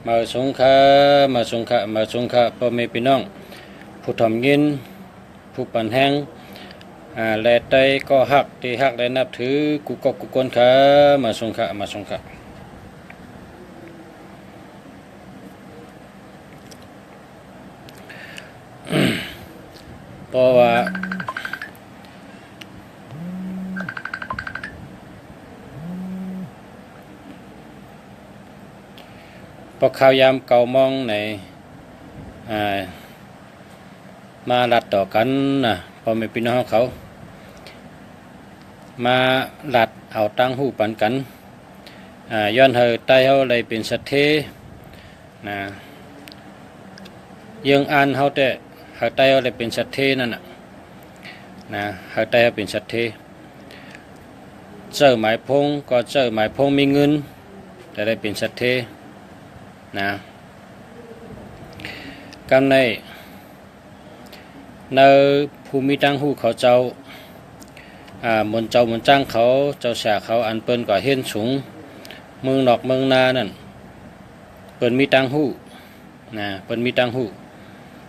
มาสงฆ์พ่อแม่พี่น้องผู้ทำยินผู้ปั่นแห้งและใจก็ฮักที่ฮักและนับถือกุกกุกคนขามาสงฆ์เพราะว่าพอข่าวยามเก่ามองในมาลัดต่อกันนะพอไม่พี่น้องเขามาลัดเอาตั้งหูปันกันย้อนเฮอใต้เขาเลยเป็นสัตเทนะยังอ่านเขาแต่เฮอใต้เขาเลยเป็นสัตเทนั่นนะเฮอใต้เขาเป็นสัตเทเจอหมายพงก็เจอหมายพงมีเงินแต่ได้เป็นสัตเทนะกำในภูมิตั้งหูเขาเจ้ามนจ้างเขาเจ้าแสเขาอันเปิ้นก็เห็นสูงเมืองนอกเมืองนานั่นเปิ้นมีตั้งหูนะเปิ้นมีตั้งหู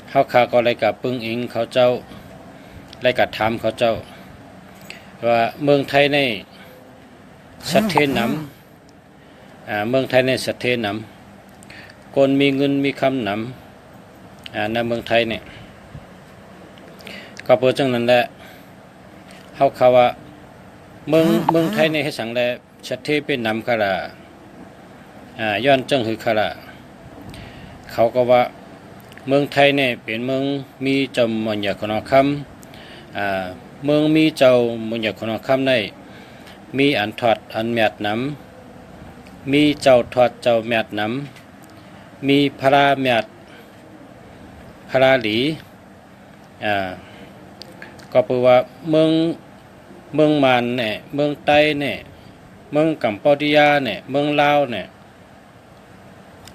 เขาขาก็เลยกับปึ้งอิงเขาเจ้าเลยกับถามเขาเจ้าว่าเมืองไทยในสัตเทนำเมืองไทยในสัตเทนำคนมีเงินมีคำนำในเมืองไทยเนี่ยก็เปิดจังนั้นแหละเขาว่าเมืองไทยในให้สังแลชัดเทเป็นนำขละย้อนจังหือขละเขาก็ว่าเมืองไทยเนี่ยเป็นเมืองมีเจ้ามัญญาคนคำเมืองมีเจ้ามัญญาคนคำในมีอันถอดอันแมดนำมีเจ้าถอดเจ้าแมดนำมีพระแมดพระหลีก็แปลว่าเมืองมานเนี่ยเมืองไต้เนี่ยเมืองกัมพูชาเนี่ยเมืองลาวเนี่ย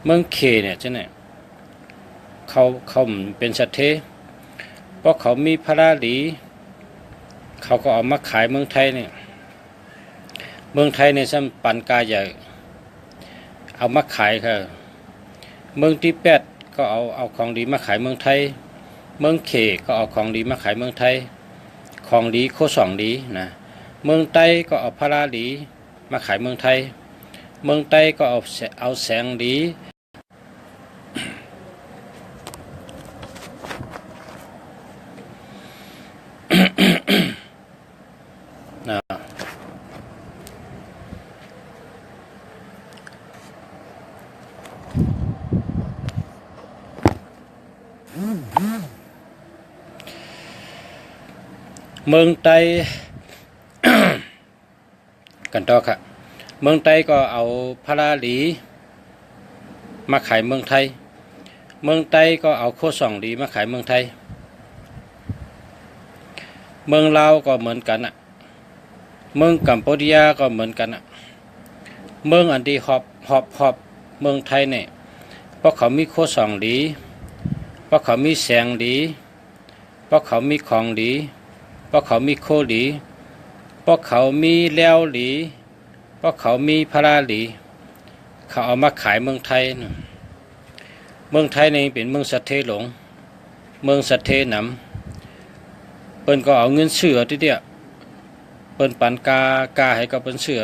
เมืองเคเนี่ยจ้ะเนี่ยเขาเป็นสัตเทเพราะเขามีพระหลีเขาก็เอามาขายเมืองไทยเนี่ยเมืองไทยในสัมปันกาใหญ่เอามาขายค่ะเมืองที่แปดก็เอาของดีมาขายเมืองไทยเมืองเขก็เอาของดีมาขายเมืองไทยของดีโคสองดีนะเมืองใต้ก็เอาพระดีมาขายเมืองไทยเมืองใต้ก็เอาแสงดีนะเมืองไต้ กันต่อค่ะเมืองไต้ก็เอาพระหลีมาขายเมืองไทยเมืองไต้ก็เอาโคสองดีมาขายเมืองไทยเมืองลาวก็เหมือนกันเมืองกัมพูชาก็เหมือนกันเมืองอันที่หอบเมืองไทยเนี่ย ราะเขามีโคสองดีเพราะเขามีแสงดีเพราะเขามีของดีเพราะเขามีโคดีเพราะเขามีแล้วดีเพราะเขามีพระดีเขาเอามาขายเมืองไทยเมืองไทยนี่เป็นเมืองสัตเทหลงเมืองสัตเทหนำเปิ้นก็เอาเงินเสือทีเดียวเปิ้นปันกาให้กับเปิ้นเสือ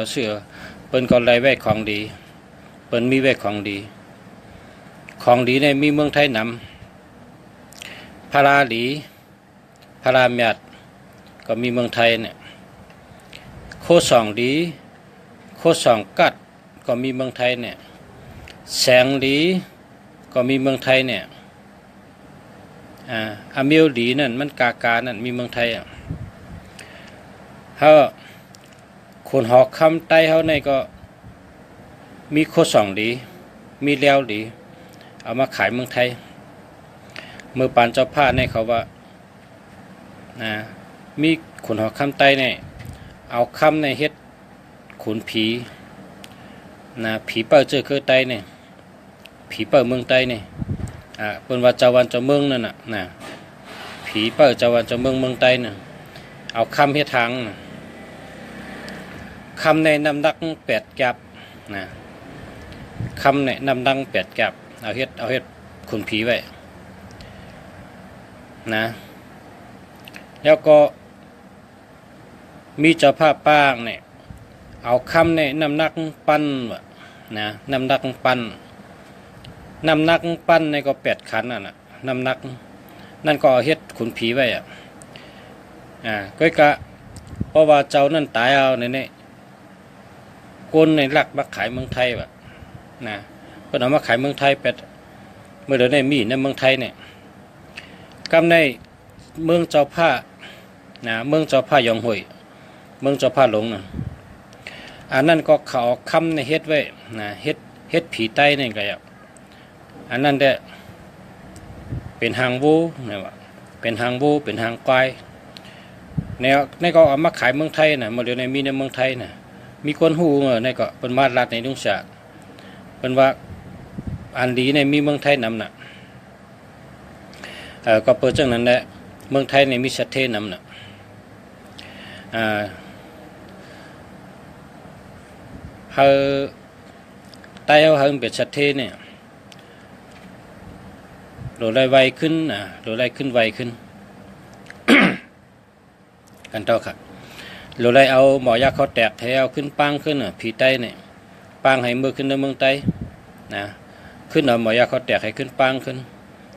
เปิ้นก็ไล่ไว้ของดีเปิ้นมีไว้ของดีในมีเมืองไทยนำพาราดีพาราเมียดก็มีเมืองไทยเนี่ยโคสองดีโคสองกัดก็มีเมืองไทยเนี่ยแสงดีก็มีเมืองไทยเนี่ยอามิลดีนั่นมันกานั่นมีเมืองไทยเฮาคนหอกคำไต้เฮาในก็มีโคสองดีมีแล้วดีเอามาขายเมืองไทยเมื่อปานเจ้าผ้าในเขาว่ามีขุนหอกคำไต้เนี่ยเอาคำในเฮ็ดขุนผีผีเปิดเจอคือไต้เนี่ยผีเปิดเมืองไต้เนี่ยเป็นว่าเจ้าวันเจ้าเมืองนั่นน่ะผีเปิดเจ้าวันเจ้าเมืองไต้น่ะเอาคำเฮ็ดทางคำในนำดัก8แกบคำในนำดัง8แกบเอาเฮ็ดขุนผีไว้นะแล้วก็มีเจ้าภาพป้างเนี่ยเอาคำในนำนักปั้นนำนักปั้นในก็8ขันน่ะนำนักนั่นก็เอาเฮ็ดขุนผีไว้ก็กะเพราะว่าเจ้านั่นตายเอาเนี่ยคนในลักมาขายเมืองไทยเพิ่นเอามาขายเมืองไทยเมื่อเดือนในมีในเมืองไทยเนี่ยกำในเมืองเจ้าผ้าเมืองเจ้าผ้ายองห่วยเมืองเจ้าผ้าหลงอันนั้นก็เขาคำในเฮ็ดไว้เฮ็ดผีไต้นี่ก็อันนั้นได้เป็นหางวูว่าเป็นหางวูเป็นหางควายในก็เอามาขายเมืองไทยเมื่อเดือนในมีในเมืองไทยมีคนฮู้ในก็เป็นมาลัดในดุงสะเป็นว่าอันดีในมีเมืองไทยนำก็เปิดจังนั้นแหละเมืองไทยในมีสัตเทนำเฮาใต้เฮาเป็นสัตเทเนี่ยโดดไล่ไวขึ้นโดดไล่ขึ้นไวขึ้น กันต่อครับโดดไล่เอาหมอยาเขาแตกให้เอาขึ้นปังขึ้นผีไต้เนี่ยปังให้มือขึ้นในเมืองไต้ขึ้นเอาหมอยาเขาแตกให้ขึ้นปังขึ้น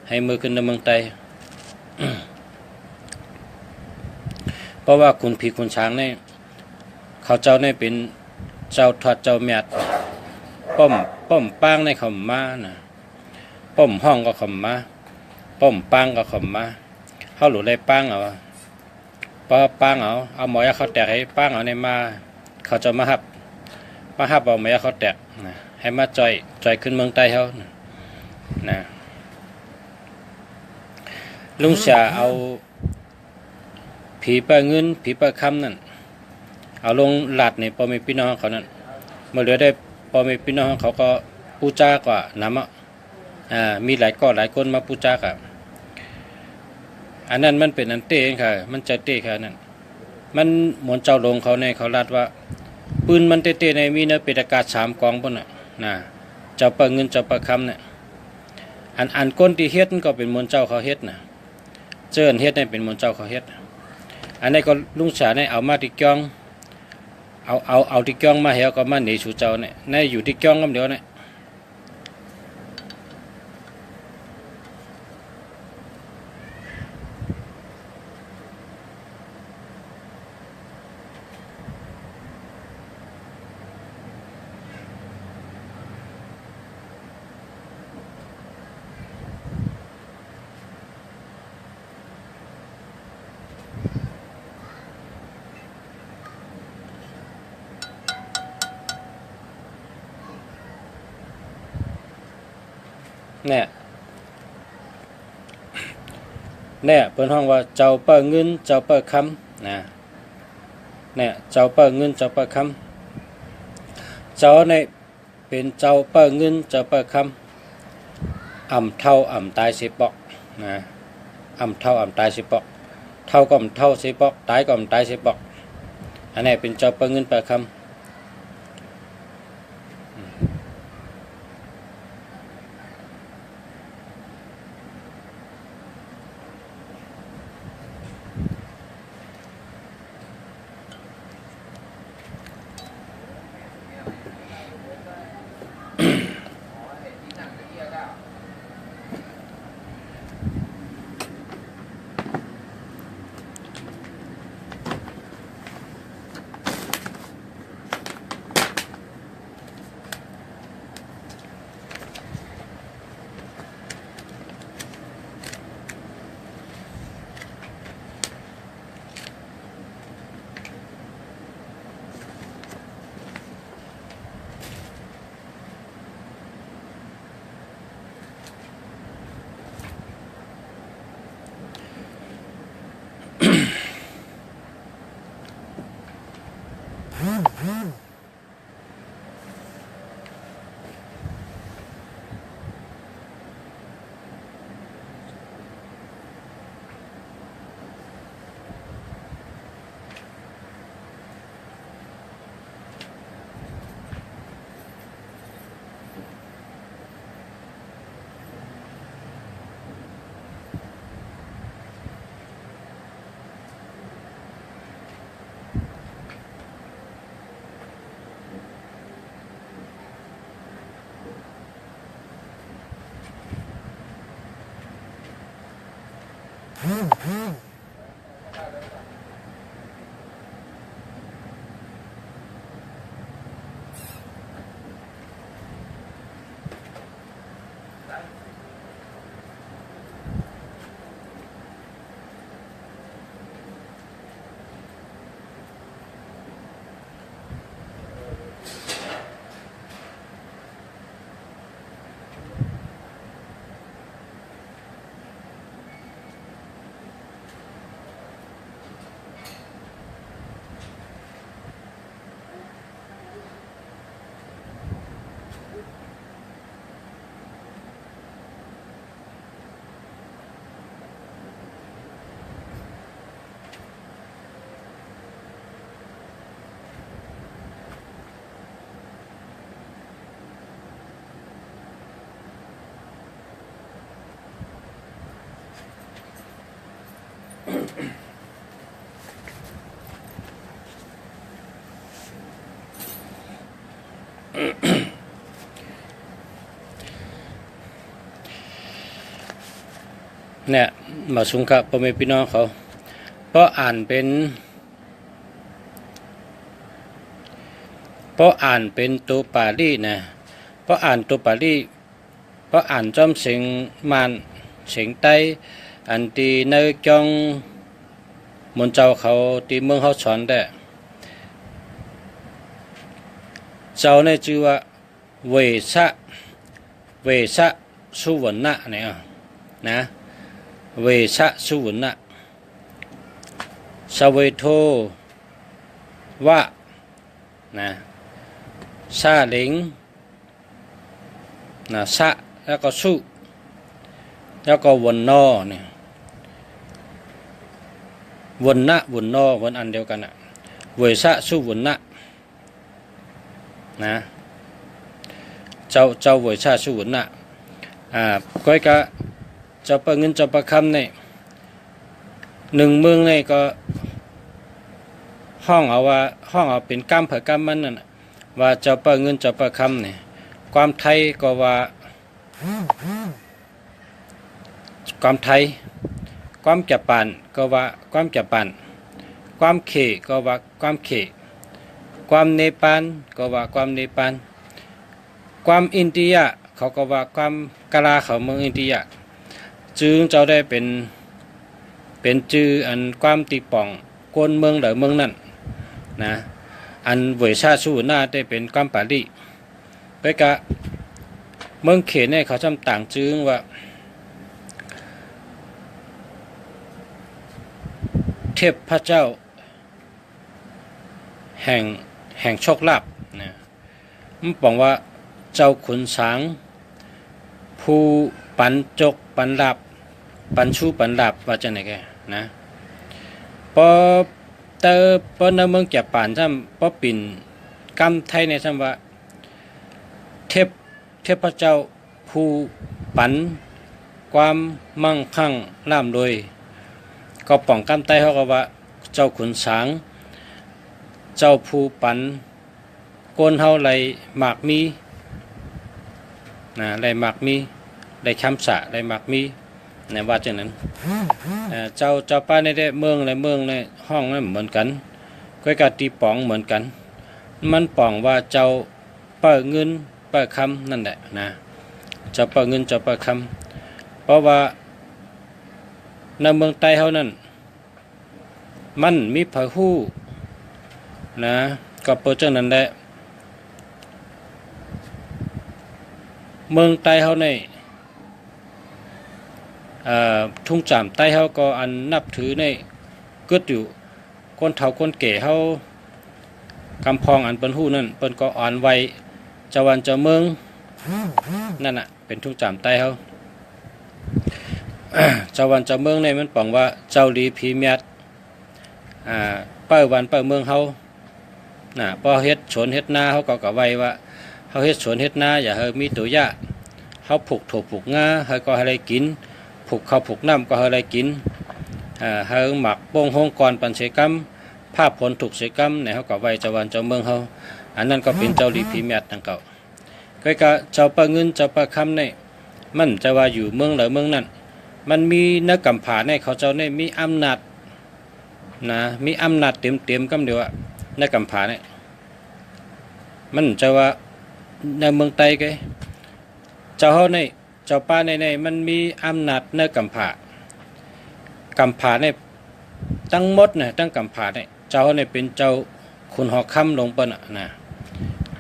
ให้มือขึ้นในเมืองไต้ เพราะว่าคุณผีคุณช้างเนี่ยเขาเจ้าเนี่ยเป็นเจ้าทอดเจ้าเมียดป้อมปังในขมมาป้อมห้องก็ขมมาป้อมปังก็ขมมาเขาหลุดได้ปังเอาพอปังเอาหมอยาเขาแตกให้ปังเอาในมาเขาจะมาฮับเอาหมอยาเขาแตกให้มาจอยขึ้นเมืองใต้เขาลุงเสียเอาผีเปิดเงินผีเปิดคำนั่นเอาลงหลัดในพ่อแม่พี่น้องเขานั่นเมื่อเหลือได้พ่อแม่พี่น้องเขาก็ปูจากว่าน้ำมีหลายคนมาปูจากอันนั้นมันเป็นอันเต้ค่ะมันจะเต้ค่ะนั่นมันหมวนเจ้าลงเขาในเขาลัดว่าปืนมันเต้ในมีเนื้อเป็นอากาศ3กองบนเจ้าเปิดเงินเจ้าเปิดคำเนี่ยอันก้นที่เฮ็ดก็เป็นมวลเจ้าเขาเฮ็ดเจิ้นเฮ็ดเนี่ยเป็นมวลเจ้าเขาเฮ็ดอันนี้ก็ลุงฉาเนี่ยเอามาที่กองเอาที่กองมาเหี่ยวก็มาหนีสู่เจ้าเนี่ยในอยู่ที่กองก็เดี๋ยวเนี่ยเนี่ยเปิ้นห้องว่าเจ้าเปิดเงินเจ้าเปิดคำเนี่ยเจ้าเปิดเงินเจ้าเปิดคำเจ้าเนี่ยเป็นเจ้าเปิดเงินเจ้าเปิดค อ่ำเท่าอ่ำตายสิปอกนะอ่ำเท่าอ่ำตายสิปอกเท่าก็อ่ำเท่าสิปอกตายก็อ่ำตายสิปอกอันนี้เป็นเจ้าเปิงเงินเปิงคำเนี่ยมาสุงกับพ่อแม่พี่น้องเขาเพราะอ่านเป็นตัวปาลีนะเพราะอ่านตัวปาลีเพราะอ่านจอมเสียงมันเสียงใต้อันที่ในจองมนเจ้าเขาที่เมืองเขาสอนได้เจ้าในชื่อว่าเวชะสุวรรณะเนี่ยนะเวชะสุวรรณะสเวโทวะนะซาเลิงนะสะแล้วก็สุแล้วก็วนนอเนี่ยวนนะวนนอวนอันเดียวกันอะเวชะสุวรรณะนะเจ้าเวชะสุวรรณะก้อยกะเจ้าประเงินเจ้าประคำเนี่ยหนึ่งเมืองเนี่ยก็ห้องเอาเป็นกำเผอกำมันนั่นว่าเจ้าประเงินเจ้าประคำเนี่ยความไทยก็ว่าความไทยความจับปันก็ว่าความจับปันความเขก็ว่าความเขความเนปาลก็ว่าความเนปาลความอินเดียเขาก็ว่าความกะลาเขาเมืองอินเดียจึงเจ้าได้เป็นชื่ออันความตีป่องกวนเมืองหรือเมืองนั่นนะอันเวชาสูหน้าได้เป็นความปาลีไปกะเมืองเขตเนี่ยเขาจำต่างจึงว่าเทพพระเจ้าแห่งโชคลาภนะมันบอกว่าเจ้าขุนช้างผู้ ปันจกปันหลับปันชูปันหลับว่าจังไหนแกนะพอเตอพอในเมืองแก่ป่านซ้ำพอปิ่นกำไทยในซ้ำว่าเทพเจ้าผู้ปันความมั่งคั่งร่ำรวยก็ป้องกำไตเขาก็ว่าเจ้าขุนช้างเจ้าผู้ปันโกนเฮาไหลหมากมีนะไหลหมากมีไหลคำสะไหลหมากมีในว่าจังนั้นเจ้าป้าในเมืองในห้องนั้นเหมือนกันก้อยกะตีป๋องเหมือนกันมันป๋องว่าเจ้าเปิดเงินเปิดคำนั่นแหละนะเจ้าเปิดเงินเจ้าเปิดคำเพราะว่าในเมืองใต้เฮานั้นมันมีพระฮู้นะก็เปิดจังนั้นแหละเมืองใต้เฮาในทุ่งจามใต้เฮาก็อันนับถือในกึดอยู่คนเฒ่าคนแก่เฮากำพองอันเปิ้นฮู้นั่นเปิ้นก็อ่อนไวเจ้าวันเจ้าเมืองนั่นน่ะเป็นทุ่งจามใต้เฮา เจ้าวันเจ้าเมืองในมันปองว่าเจ้าลีผีเมียดเป้าวันเป้าเมืองเฮาน่ะพอเฮ็ดสวนเฮ็ดนาเฮาก็ไว้ว่าเฮาเฮ็ดสวนเฮ็ดนาอย่าให้มีตัวยาเฮาผูกถั่วผูกงาเฮาก็ให้ได้กินผูกข้าวผูกน้ำก็ให้ได้กินเฮาหมักโป่งโฮงก่อนปันเสกรรมภาพผลถูกเสกรรมในเฮาก็ไว้เจ้าวันเจ้าเมืองเฮาอันนั้นก็เป็นเจ้าลีผีเมียดดังเก่าก็เจ้าปะเงินเจ้าปะคำในมันจะว่าอยู่เมืองหรือเมืองนั้นมันมีนักกำผาในเขาเจ้าในมีอำนาจนะมีอำนาจเต็มกำเดียวอะนักกำผาเนี่ยมันจะว่าในเมืองใต้ไงเจ้าเฮาในเจ้าป้าในมันมีอำนาจในกำผาในตั้งหมดเนี่ยตั้งกำผาเนี่ยเจ้าเฮาในเป็นเจ้าคุณหอคำลงเปิ้นอ่ะนะ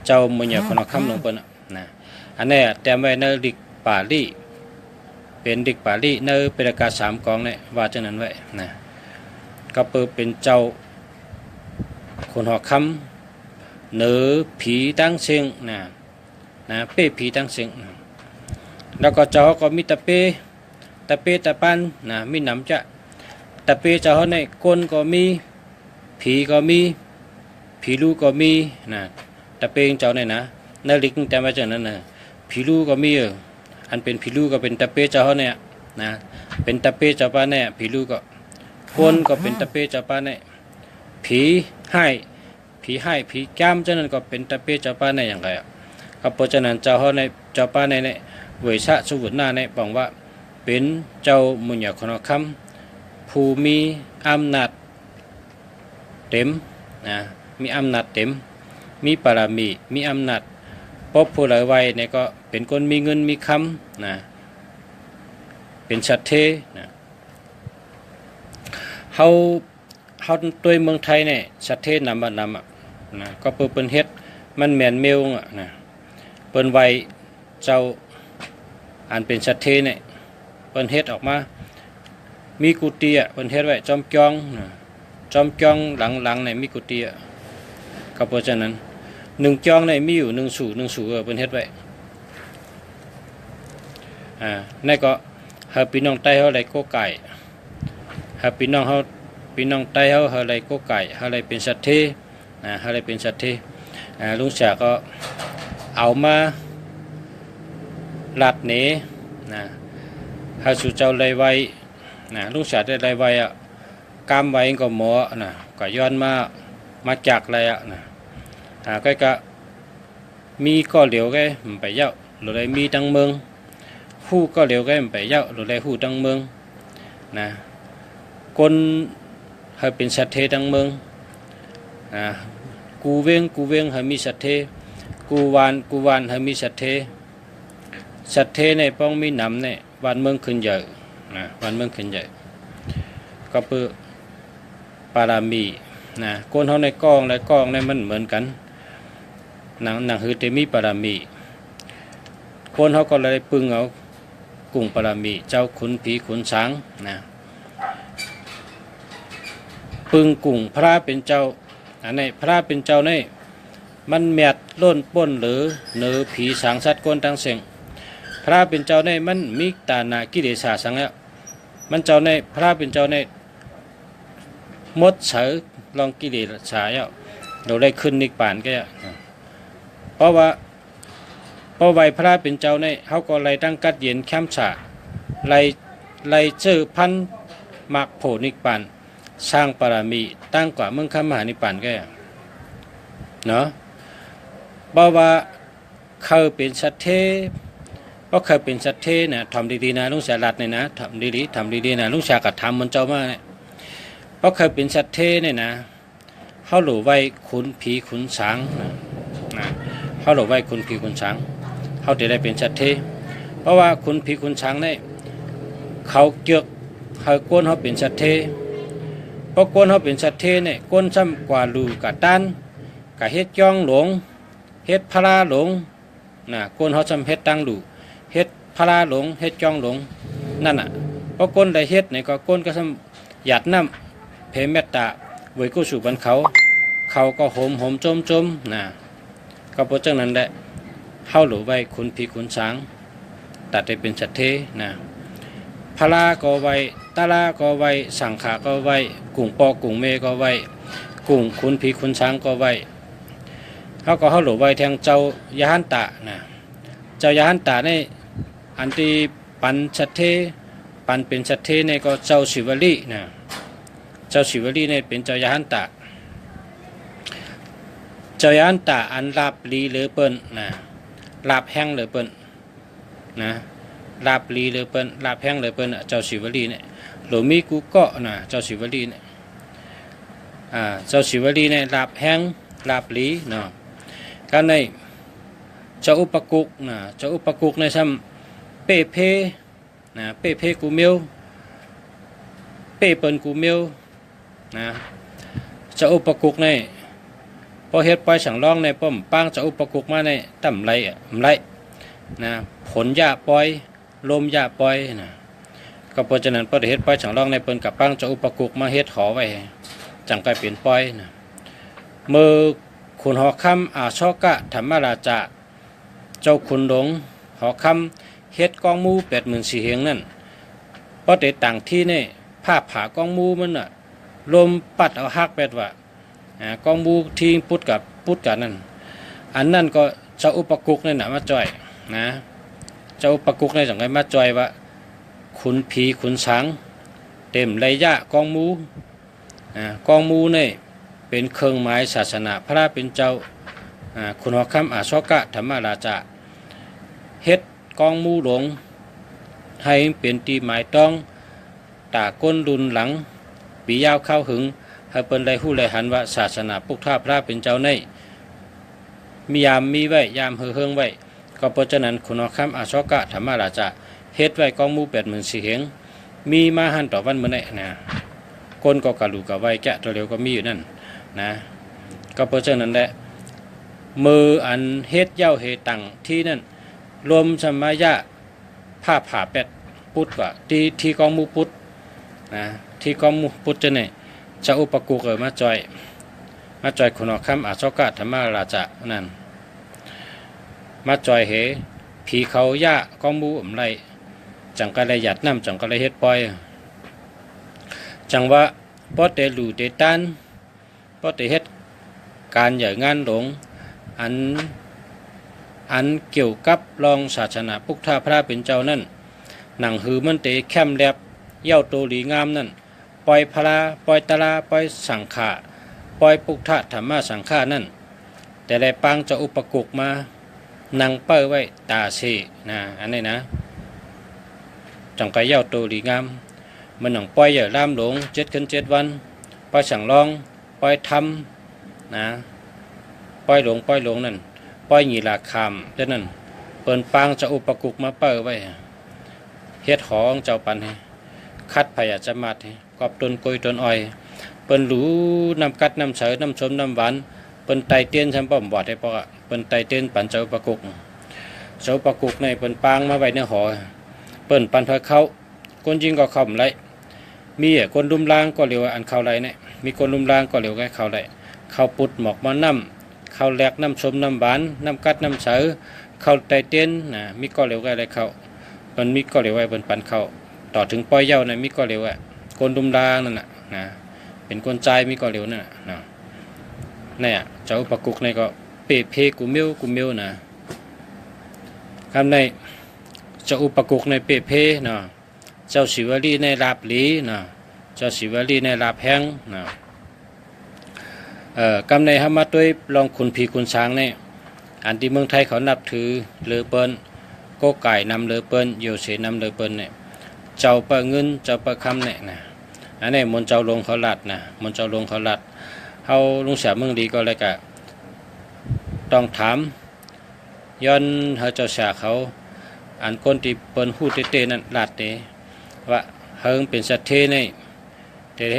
เจ้ามือเนี่ยคุณหอคำลงเปิ้นอ่ะนะอันนี้แต่ไว้ในดิกป่าลี่เป็นดิกป่าลี่ในเป็นกาสามกองเนี่ยว่าจังนั้นไว้นะก็เปิดเป็นเจ้าคนหอคำเนื้อผีตั้งเสียงนะเป้ผีตั้งเสียงแล้วก็เจ้าก็มีตะเป้ตะปันนะมีน้ำจะตะเป้เจ้าในก้นก็มีผีก็มีผีลูกก็มีนะตะเป้เจ้าเนี่ยนะในลิกแต่มาจากนั้นนะผีลูกก็มีอันเป็นผีลูกก็เป็นตะเป้เจ้าเนี่ยนะเป็นตะเป้เจ้าป้าเนี่ยผีลูกก็คนก็เป็นตะเป้เจ้าป้าเนี่ยผีให้ผีแก้มเจ้านั้นก็เป็นตะเป้เจ้าป้าเนี่ยอย่างไรก็เพราะฉะนั้นเจ้าในเจ้าป้าเนี่ยเวชะสุวรรณาเนี่ยบอกว่าเป็นเจ้ามุญญาคนคำผู้มีอำนาจเต็มนะมีอำนาจเต็มมีปรามีมีอำนาจพบผู้หลายวัยเนี่ยก็เป็นคนมีเงินมีคำนะเป็นชัดเทนะเฮาตัวเมืองไทยเนี่ยชัดเทนำนะก็เปิ้นเฮ็ดมันแม่นเมลนะเปิ้นไว้เจ้าอันเป็นชัดเทเนี่ยเปิ้นเฮ็ดออกมามีกุฏิเปิ้นเฮ็ดไว้จอมจองนะจอมจองหลังเนี่ยมีกุฏิก็เพราะฉะนั้น1จองเนี่ยมีอยู่1สู่เปิ้นเฮ็ดไว้นั่นก็เฮาพี่น้องใต้เฮาได้โกไก่เฮาพี่น้องใต้เฮาได้โกไก่เฮาได้เป็นสัตว์เทเฮาได้เป็นสัตว์เทลุงเสียก็เอามาลัดหนีเฮาสู่เจ้าไล่ไว้ลุงเสียได้ไล่ไว้กามไว้ก็หมอก็ย้อนมาจากอะไรก็มีก็เหลียวก็ไปเย้าหรือได้มีตั้งเมืองฮู้ก็เหลียวก็ไปเย้าหรือได้ฮู้ตั้งเมืองคนให้เป็นสัตว์เทตั้งเมืองกูเวงให้มีสัตว์เทกูวานให้มีสัตว์เทในป้องมีหนำในวันเมืองขึ้นใหญ่วันเมืองขึ้นใหญ่ก็เพื่อปารามีคนเขาในกองในมันเหมือนกันหนังฮือเตมีปารามีคนเขาก็เลยปึงเอากลุ่มปารามีเจ้าขุนผีขุนช้างปึงกลุ่มพระเป็นเจ้าในพระเป็นเจ้าในมันเมียดล้นป้นหรือเนื้อผีสางสัตว์ก้นตั้งเสียง พระเป็นเจ้าในมันมีตานากิเลสาสังแล้วมันเจ้าในพระเป็นเจ้าในมดเสือลองกิเลสาแล้วเราได้ขึ้นนิพพานก็เพราะว่าไว้พระเป็นเจ้าในเขาก็ไล่ตั้งกัดเย็นแคมฉาไล่เจอพันมากโผนิพพานสร้างปรามีตั้งกว่าเมืองข้ามหานิพพานก็เนาะเพราะว่าเขาเป็นสัตเทเพราะเขาเป็นสัตเทเนี่ยทำดีๆนะลุงเสียหลัดเนี่ยนะทำดีๆนะลุงเสียกัดทำมันเจ้ามาเนี่ยเพราะเขาเป็นสัตเทเนี่ยนะเขาหลู่ไว้ขุนผีขุนช้างนะเขาหลู่ไว้ขุนผีขุนช้างเขาจะได้เป็นสัตเทเพราะว่าขุนผีขุนช้างเนี่ยเขาเกือกเขาก้นเขาเป็นสัตเทเพราะก้นเขาเป็นสัตเทเนี่ยก้นซ้ำกว่าลูกะตันกะเฮ็ดย่องหลงเฮ็ดพลาหลงนะก้นเขาซ้ำเฮ็ดตั้งลูเฮ็ดพลาหลงเฮ็ดย่องหลงนั่นน่ะเพราะก้นได้เฮ็ดเนี่ยก็ก้นก็ซ้ำหยาดน้ำเพเมตตาไว้กู้สู่บรรเขาก็โหมจมนะก็เพราะจังนั้นแหละเข้าหลูไว้คุณผีคุณช้างตัดได้เป็นสัตเทนะพลาก็ไว้ตาลาก็ไว้สังขาก็ไว้กุ่งปอกุ่งเมก็ไว้กุ่งคุณผีคุณช้างก็ไว้เขาหลูไว้แทงเจ้ายะหันตะนะเจ้ายะหันตะในอันที่ปันสัตเทปันเป็นสัตเทในก็เจ้าศิวลีนะเจ้าศิวลีในเป็นเจ้ายะหันตะเจ้ายะหันตะอันลาบลีหรือเปิ้นนะลาบแห้งหรือเปิ้นนะลาบลีหรือเปิ้นลาบแห้งหรือเปิ้นเจ้าศิวลีเนี่ยหลวมีกูเกาะนะเจ้าศิวลีเนี่ยเจ้าศิวลีเนี่ยลาบแห้งลาบลีเนาะการในเจ้าอุปกุกนะเจ้าอุปกุกในซ้ำเป้เพนะเป้เพกูเมียวเป้เปิ้นกูเมียวนะเจ้าอุปกุกในพอเฮ็ดไปสังร้องในป้อมปังเจ้าอุปกุกมาในต่ำไรนะผลหญ้าปล่อยลมหญ้าปล่อยนะก็เพราะฉะนั้นพอเฮ็ดไปสังร้องในเปิ้นกับปังเจ้าอุปกุกมาเฮ็ดหอไว้จังกลายเป็นปล่อยนะมือขุนหอคำอาชอกะธรรมราชาเจ้าขุนหลงหอคำเฮ็ดกองมู84,000เฮงนั่นพอได้ต่างที่นี่ผ้าผากองมูมันน่ะลมปัดเอาฮักแปดว่ากองมูทิ้งพุทธกับนั่นอันนั่นก็เจ้าอุปกุกนี่น่ะมาจ่อยนะเจ้าอุปกุกนี่จังไงมาจ่อยว่าขุนผีขุนช้างเต็มไรยะกองมูกองมูนี่เป็นเครื่องหมายศาสนาพระเป็นเจ้าขุนหอคำอาชอกะธรรมราชาเฮ็ดกองมูหลงให้เป็นตีหมายต้องตาก้นรุนหลังปียาวเข้าหึงให้เปิ้นได้ฮู้ได้หันว่าศาสนาพุทธพระเป็นเจ้าในมียามมีไว้ยามเฮืองไว้ก็เพราะฉะนั้นขุนหอคำอาชอกะธรรมราชาเฮ็ดไว้กองมู84,000เฮงมีมาหันต่อวันมื้อนี้นะก้นก็กะลูกะไว้แกะตัวเร็วก็มีอยู่นั่นนะก็เพราะฉะนั้นแหละมืออันเฮ็ดเย้าเฮตังที่นั่นรวมสมัยะผ้าผ่าเป็ดพุทธว่าที่กองมูพุทธนะที่กองมูพุทธจะเนี่ยจะอุปกุกมาจอยขุนหอคำอาชอกะธรรมราชานั่นมาจอยเหผีเขาย่ากองมูไรจังก็เลยหยัดน้ำจังก็เลยเฮ็ดปล่อยจังว่าพอเตลูเตตันพอเตเฮ็ดการใหญ่งานหลงอันเกี่ยวกับรองศาสนาพุทธพระเป็นเจ้านั่นหนังหือมันเตแคมแลบเย้าโตหลีงามนั่นปล่อยพลาปล่อยตะลาปล่อยสังขาปล่อยพุทธธรรมะสังฆานั่นแต่ได้ปังจะอุปกุกมานั่งเป้อไว้ตาเสนะอันนี้นะจังไปเย้าโตหลีงามมันหนังปล่อยอย่าล่ามหลง7 คืน 7 วันปล่อยสั่งร้องปล่อยทำนะปล่อยหลงนั่นปล่อยหยีราคามเท่านั้นเปิ้นปางจะอุปกุกมาเป้อไว้เฮ็ดหองเจ้าปันให้คัดพยาจะมัดให้กอบต้นกล้วยต้นอ้อยเปิ้นรู้น้ำกัดน้ำเสยน้ำชมน้ำหวานเปิ้นไตเตียนฉันป้อมบอดให้ปอกเปิ้นไตเตียนปันเจ้าอุปกุกในเปิ้นปางมาไว้ในหอเปิ้นปันถอยเข้าคนจริงก็เข้าไรมีคนลุมล้างก็เร็วอันเข้าไรเนี่ยมีคนลุมล้างก็เร็วก็เข้าไรเข้าปุดหมอกมาน้ำเข้าแหลกน้ำชมน้ำหวานน้ำกัดน้ำเสย เข้าไตเต้นนะมีก็เหลวอะไรเข้ามันมีก็เหลวไว้บนปันเข้าต่อถึงป้อยเย้านะมีก็เหลวอ่ะคนดุมดางนั่นน่ะนะเป็นคนใจมีก็เหลวนั่นน่ะนะเนี่ยเจ้าปะกุกในก็เปเพกูเมียวนะคำในเจ้าอุปกุกในเปเพนะเจ้าศิวลีในลาบลีนะเจ้าศิวลีในลาบแห้งนะกำในฮามาด้วยลองคุณผีคุณช้างเนี่ยอันที่เมืองไทยเขานับถือเลอเปิ้นก็ไก่นำเลอเปิ้นโยเสนำเลอเปิ้นเนี่ยเจ้าปะเงินเจ้าปะคำเนี่ยนะอันนี้มนเจ้าลงเขาลัดนะมนเจ้าลงเขาลัดเขาลุงเสียเมืองดีก็เลยกะต้องถามย้อนเขาเจ้าเสียเขาอันคนที่เปิ้นหู้เต้ๆนั่นลัดเตว่าเฮงเป็นสัตว์เทนี่เดี๋ยว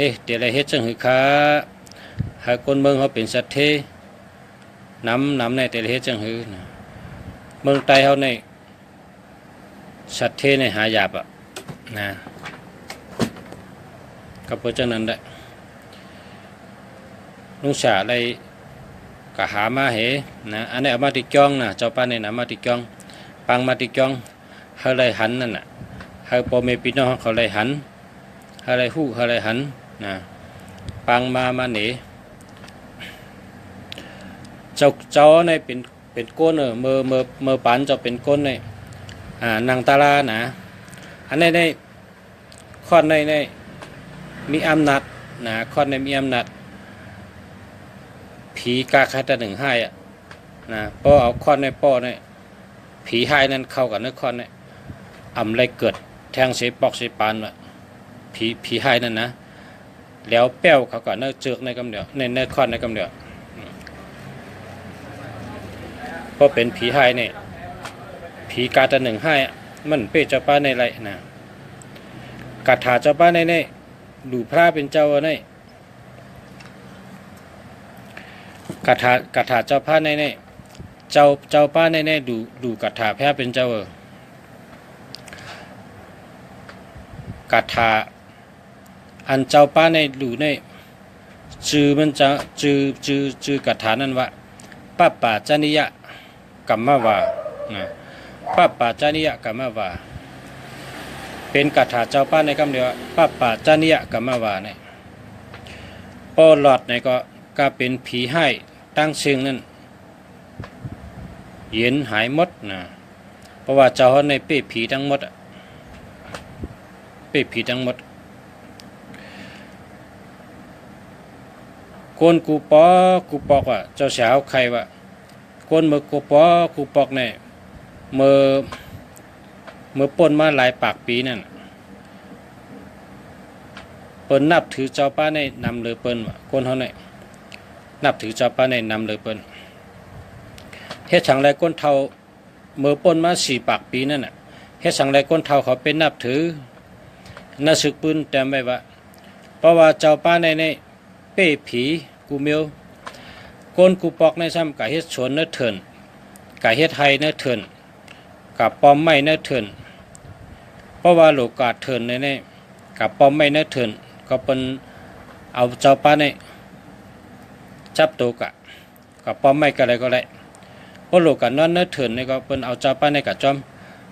เฮ็ดจังหือค้าหากคนเมืองเขาเป็นสัตว์เทน้ำในแต่ละเฮ็ดจังหือนะเมืองใต้เขาในสัตว์เทในหายาบอ่ะนะก็เพราะฉะนั้นได้ลุงฉาอะไรก็หามาเหนะอันนี้เอามาติจ้องนะเจ้าป้าในน้ำมาติจ้องปังมาติจ้องเขาเลยหันนั่นน่ะเขาพอเมปีน้องเขาเลยหันเขาเลยหู้เขาเลยหันนะปังมาเหนเจ้าในเป็นก้นเมื่อปานเจ้าเป็นก้นในนางตาลานะอันในข้อในมีอำนาจนะข้อในมีอำนาจผีกาคาตะหนึ่งให้อ่ะนะพอเอาข้อในป้อในผีให้นั้นเข้ากับเนื้อข้อในอำไรเกิดแทงเสปอกเสปานว่ะผีให้นั่นนะแล้วแป้วเขาก็เนื้อเจือกในกำเดียวในเนื้อข้อในกำเดียวเพราะเป็นผีให้เนี่ยผีกาตะหนึ่งให้มันเป้เจ้าป้าในไรนะกาถาเจ้าป้าในดูพระเป็นเจ้าในกาถาเจ้าป้าในเจ้าป้าในดูกาถาพระเป็นเจ้ากาถาอันเจ้าป้าในดูในจือมันจะจือกาถานั้นว่าปัปปาจานิยะกัมมาวานะปัปปาจานิยะกัมมาวาเป็นกาถาเจ้าป้าในคำเดียวปัปปาจานิยะกัมมาวาเนี่ยปอหลอดในก็เป็นผีให้ตั้งเชิงนั้นเย็นหายหมดนะเพราะว่าเจ้าในเป้ผีทั้งหมดเป้ผีทั้งหมดคนกูปอกว่าเจ้าสาวใครว่าคนเมื่อกูปอกเนี่ยเมื่อป่นมาหลายปากปีนั่นเปิ้นนับถือเจ้าป้าในนำเลยเปิ้นว่าคนเขาเนี่ยนับถือเจ้าป้าในนำเลยเปิ้นเฮ็ดฉังไรก้นเทาเมื่อป่นมา4 ปากปีนั่นน่ะเฮ็ดฉังไรก้นเทาเขาเป็นนับถือน่าสึกปืนแต่ไม่ว่าเพราะว่าเจ้าป้าในเป้ผีกูเมียวก้นกูปอกในซ้ำกับเฮ็ดสวนเนื้อเถินกับเฮ็ดไฮเนื้อเถินกับปอมไม้เนื้อเถินเพราะว่าโลกาเถินในกับปอมไม้เนื้อเถินก็เป็นเอาเจ้าป้าในจับตัวกับปอมไม้กันอะไรก็ได้เพราะโลกานอนเนื้อเถินในก็เป็นเอาเจ้าป้าในกับจอม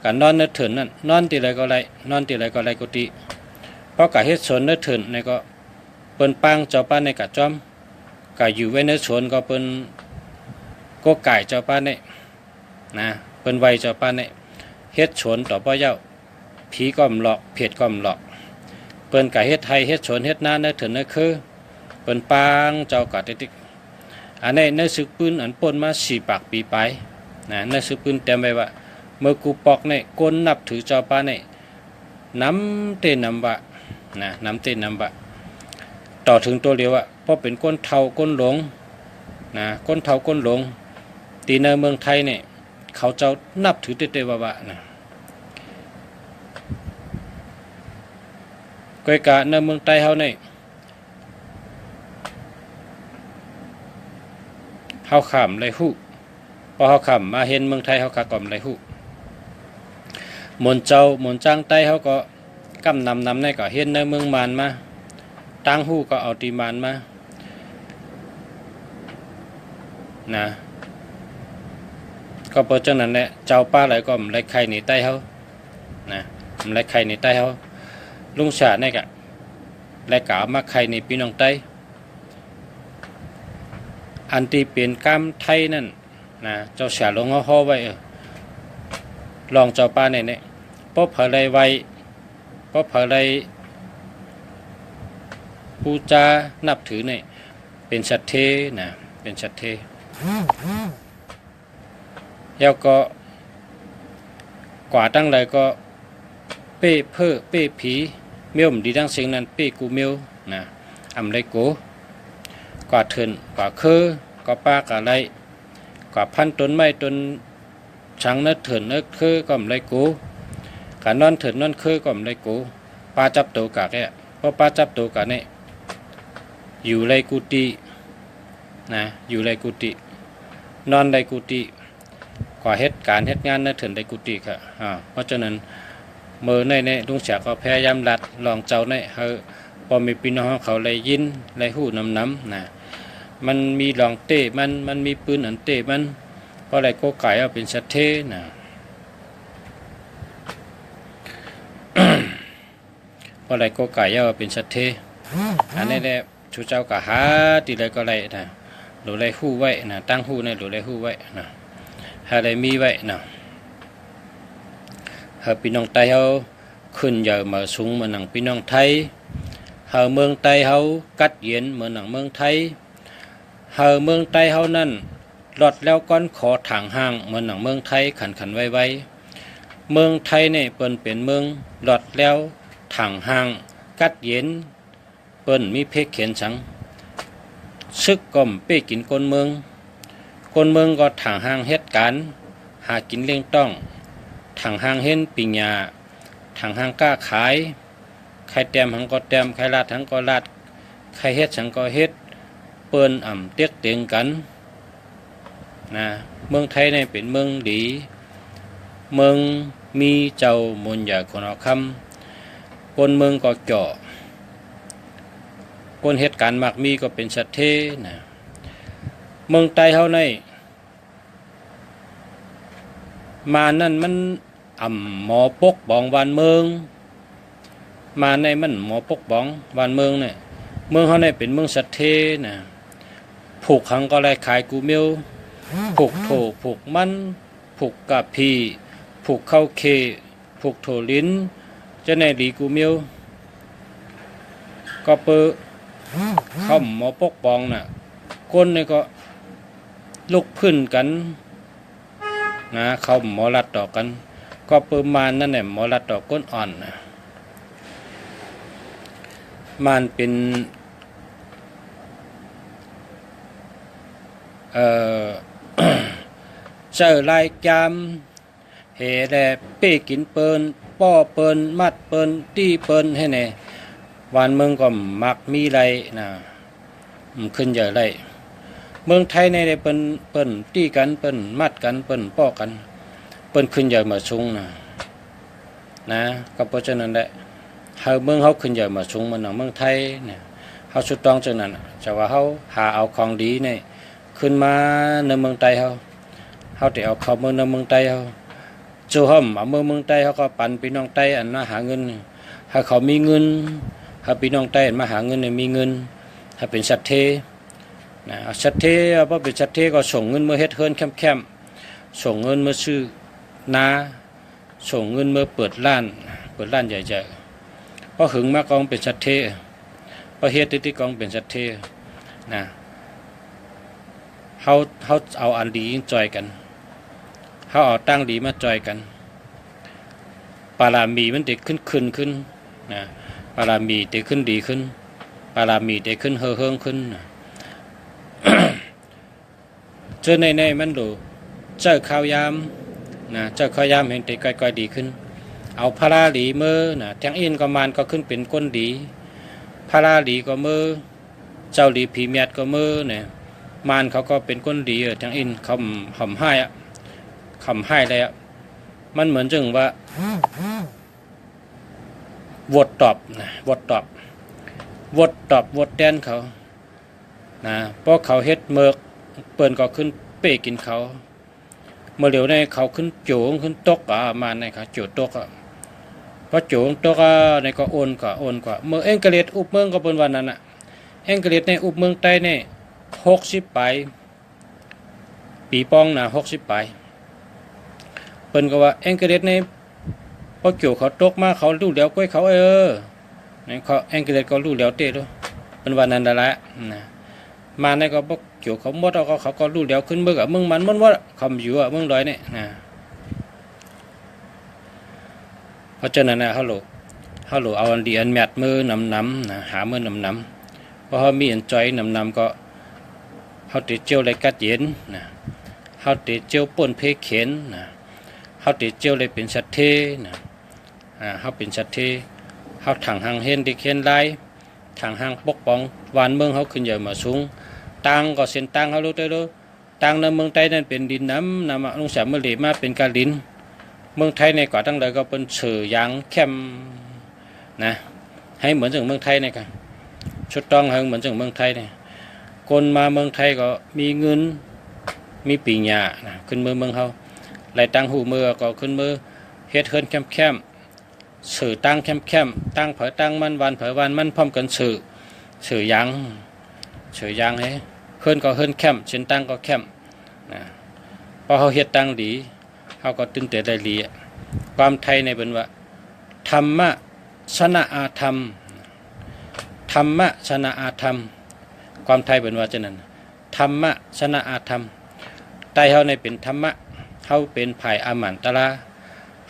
กับนอนเนื้อเถินนั่นนอนตีอะไรก็ได้นอนตีอะไรก็ได้กุฏิเพราะกับเฮ็ดสวนเนื้อเถินในก็เป็นปังเจ้าป้าในกับจอมก็อยู่ไว้ในสวนก็เป็นก็ไก่เจ้าป้าเนี่ยนะเป็นไวเจ้าป้าเนี่ยเฮ็ดสวนต่อป้าเย้าผีก้มหลอกเพียดก้มหลอกเปิ้นไก่เฮ็ดไทยเฮ็ดสวนเฮ็ดนาเนื้อถึงเนื้อคือเปิ้นปังเจ้ากะติ๊กอันนี้เนื้อซึกปืนอันป่นมา4 ปากปีไปนะเนื้อซึกปืนเต็มไปว่าเมื่อกูปอกเนี่ยก้นนับถือเจ้าป้าเนี่ยน้ำเต้นน้ำบะนะน้ำเต้นน้ำบะต่อถึงตัวเดียวอ่ะเพราะเป็นก้นเทาก้นหลงนะก้นเทาก้นหลงตีในเมืองไทยเนี่ยเขาเจ้านับถือเตวะนะก้อยกะในเมืองไทยเขาเนี่ยเขาขำเลยหู้พอเขาขำมาเห็นเมืองไทยเขาขะกล่อมเลยหู้หมนจ้างไต้เขาก็กำนำในก็เห็นในเมืองมานมาตั้งหู้ก็เอาตีมานมานะ ก็เพราะฉะนั้นแหละเจ้าป้าไหลก็มันไหลไข่ในใต้เขานะมันไหลไข่ในใต้เขาลุงชาเนี่ยกะไหลกะมาไข่ในพี่น้องใต้อันที่เป็นกล้ามไทยนั่นนะเจ้าเสียลงห่อไว้ลองเจ้าป้าเนี่ยเพราะเผยไรไว้เพราะเผยไรปูจานับถือเนี่ยเป็นสัตเทนะเป็นสัตเทแล้วก็กว่าตั้งไรก็เป้เพ้อเป้ผีเมี่ยมดีดังสิ่งนั้นเป้กูเมียวนะอำไรกูกว่าเถินกว่าคือก็ป้ากะไรกว่าพันต้นไม้ต้นช้างนัดเถินนัดคือก็มไรกูกะนอนเถินนอนคือก็มไรกูป้าจับตัวกะแกเพราะป้าจับตัวกะเนี่ยอยู่ไรกุฏินะอยู่ไรกุฏินอนไรกุฏิกว่าเหตุการณ์เหตุงานนัดเถินไรกุฏิค่ะเพราะฉะนั้นเมื่อในลุงเสียก็พยายามรัดลองเจ้าในเฮาพอมีพี่น้องเขาเลยยินเลยหู้น้ำนะมันมีลองเต้มันมีปืนอันเต้มันเพราะอะไรก็ไก่เอาเป็นสัตเทนะ เพราะอะไรก็ไก่เอาเป็นสัตเทอันนี้แหละชูเจ้ากะหาตีเลยก็เลยนะหรือเลยหู้ไว้นะตั้งหู้ในหรือเลยหู้ไว้นะหาอะไรมีไว้นะเฮาพี่น้องไทยเฮาขึ้นใหญ่มาสูงเหมือนหนังพี่น้องไทยเฮาเมืองไทยเฮากัดเย็นเหมือนหนังเมืองไทยเฮาเมืองไทยเฮานั่นหลอดแล้วก้อนขอถางห้างเหมือนหนังเมืองไทยขันไว้เมืองไทยเนี่ยเปิ้นเป็นเมืองหลอดแล้วถางห้างกัดเย็นเปิ้นมีเพกเขียนสังซึกก่อมเป้กินคนเมืองก็ถางห้างเฮ็ดการหากินเลี้ยงต้องถังห้างเห็นปิญญาถังห้างกล้าขายใครแต้มหังก็แต้มใครลาดหังก็ลาดใครเฮ็ดหังก็เฮ็ดเปิ้นเตียกเตียงกันนะเมืองไทยเนี่ยเป็นเมืองดีเมืองมีเจ้ามนต์ใหญ่คนเอาคำคนเมืองก็เจาะคนเหตุการณ์มากมีก็เป็นสัตเทนะเมืองไทยเฮาในมานั่นมันหมอปกบองวานเมืองมาในมันหมอปกบองวานเมืองเนี่ยเมืองเขาเนี่ยเป็นเมืองสัตเทนะผูกขังก็ไล่ขายกูเมียวผูกโถผูกมันผูกกะพีผูกเข้าเคผูกโถลิ้นจะในดีกูเมียวก็เปเข้าหมอปกบองน่ะคนเนี่ยก็ลุกพื้นกันนะเขาหมอรัดต่อกันก็เปิดมานั่นแหละหมอรัดต่อก้นอ่อนนะมันเป็นเจ้าลายจามเฮแลเป้กินเปินป้อเปินมัดเปินตี้เปินให้แน่วันเมืองก็มักมีไรนะขึ้นเยอะไรเมืองไทยในเปิ้นตี้กันเปิ้นมัดกันเปิ้นป้อกันเปิ้นขึ้นใหญ่มาสูงนะก็เพราะฉะนั้นแหละเฮาเมืองเฮาขึ้นใหญ่มาสูงมันเมืองไทยเนี่ยเฮาสุดต้องจังนั้นจะว่าเฮาหาเอาของดีเนี่ยขึ้นมาในเมืองไทยเฮาได้เอาเข้าเมืองในเมืองไทยเฮาจูห่มเอาเมืองไทยเฮาก็ปั่นพี่น้องไทยอันมาหาเงินให้เขามีเงินให้พี่น้องไทยมาหาเงินเนี่ยมีเงินให้เป็นสัตเทนะสัตเทพอเป็นสัตเทก็ส่งเงินมาเฮ็ดเฮือนแคมๆส่งเงินมาซื้อนาส่งเงินมาเปิดร้านใหญ่ๆพอหึงมากองเป็นสัตเทพอเฮ็ดที่กองเป็นสัตเทนะเฮาเอาอันดีจอยกันเฮาเอาตั้งดีมาจอยกันปารามีมันเด็กขึ้นนะปารามีเด็กขึ้นดีขึ้นปารามีเด็กขึ้นเฮิงขึ้นเจอในมันดูเจอข้าวยามนะเจอข้าวยามเห็นแต่ก้อยดีขึ้นเอาพาราหลีเมื่อนะแทงอินก็มันก็ขึ้นเป็นก้นดีพาราหลีก็เมื่อเจ้าหลีผีเมียดก็เมื่อเนี่ยมันเขาก็เป็นก้นดีแทงอินคำให้เลยมันเหมือนจึงว่าวดตอบนะวดตอบวดแดนเขานะเพราะเขาเฮ็ดเมือกเปิ้นก็ขึ้นเป้กินเขา เมื่อเดี๋ยวในเขาขึ้นโจงขึ้นตกมาในเขาโจตกพอโจงตกในก็โอนกว่าเมื่อเอ็งกะเลียดอุบเมืองก็เป็นวันนั้นน่ะเอ็งกะเลียดในอุบเมืองใต้เนี่ย60 ไปปีป้องนะ60 ไปเปิ้นก็ว่าเอ็งกะเลียดในพอโจเขาตกมาเขารู้แล้วก้อยเขานี่เขาเอ็งกะเลียดก็รู้แล้วเต้ด้วยเป็นวันนั้นละนะมาในก็บอกเกี่ยวเขาหมดเขาก็รู้แล้วขึ้นเมื่อกับเมืองมันว่าคำอยู่เมืองดอยเนี่ยนะเพราะฉะนั้นนะฮัลโหลเอาอันดีอันแมทมือนำนะหามือนำเพราะเขามีอันจอยนำก็เขาติดเจียวเลยกัดเย็นนะเขาติดเจียวป่นเพเข็นนะเขาติดเจียวเลยเป็นสัตเทนะเขาเป็นสัตเทเขาถังหางเฮนดิเข็นไล่ถังหางปกป้องวานเมืองเขาขึ้นใหญ่มาสูงตังก็เส้นตังเขารู้ได้รู้ตังในเมืองไทยนั้นเป็นดินน้ำลงสามเมื่อเลี้ยมาเป็นการดินเมืองไทยในก่อตั้งเลยก็เป็นสื่อยางเข้มนะให้เหมือนอย่างเมืองไทยนะครับชุดต้องให้เหมือนอย่างเมืองไทยเนี่ยคนมาเมืองไทยก็มีเงินมีปีญานะขึ้นเมืองเขาไหลตังหูเมือก็ขึ้นมือเฮ็ดเฮินเข้มสื่อตั้งเข้มตั้งเผยตั้งมันวันเผยวันมันพร้อมกันสื่อยางให้เฮินก็เฮินเข้มเส้นตั้งก็เข้มนะพอเขาเฮ็ดตั้งดีเขาก็ตึงแต่ได้ดีความไทยในเป็นว่าธรรมะชนะอาธรรมธรรมะชนะอาธรรมความไทยเป็นว่าจะนั้นธรรมะชนะอาธรรมใต้เขาในเป็นธรรมะเขาเป็นภายอามันตะลา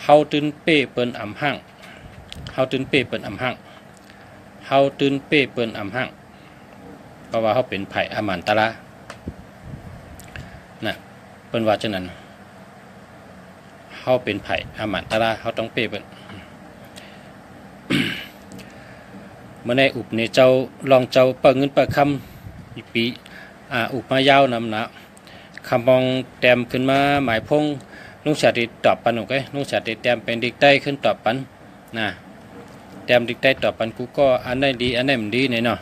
เขาตื่นเป้เปิ้นอำหั่งเขาตื่นเป้เปิ้นอำหั่งเขาตื่นเป้เปิ้นอำหั่งเพราะว่าเขาเป็นภายอามันตะลานะเป็นว่าจะนั้นเขาเป็นภายอามันตะลาเขาต้องเป้เปิ้นเมื่อในอุปในเจ้าลองเจ้าเปิดเงินเปิดคำอีปีอุปมายาวนำนะคำมองแต้มขึ้นมาหมายพงลุงชาติตอบปันโอเคลุงชาติแต้มเป็นดิกใต้ขึ้นตอบปันนะแต้มดิกใต้ตอบปันกูก็อันไหนดีอันไหนมันดีเนี่ยเนาะ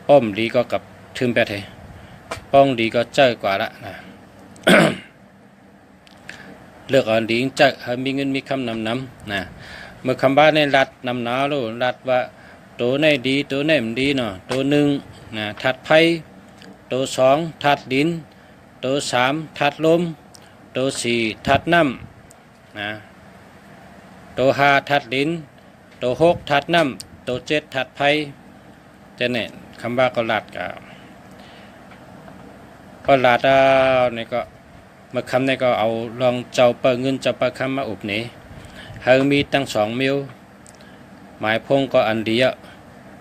ป้อมดีก็กับทึมแปดเหป้องดีก็เจอกว่าละนะ เลือกอันดีเจอมีเงินมีคำนำนะเมื่อคำบ้านในรัดนำหนาลูรัดว่าตัวไหนดีตัวไหนมันดีเนาะตัวหนึ่งนะถัดไผ่ตัวสองถัดดินตัวสามถัดลมตัวสี่ถัดน้ำนะตัวห้าถัดดินตัวหกถัดน้ำตัวเจ็ดถัดไผ่จะเนี่ยคำว่าก็รัดก็รัดเนี่ยก็เมื่อคำเนี่ยก็เอาลองเจ้าเปิดเงินเจ้าเปิดคำมาอุบนี้เฮามีตั้ง2 มิลหมายพงก็อันเดียว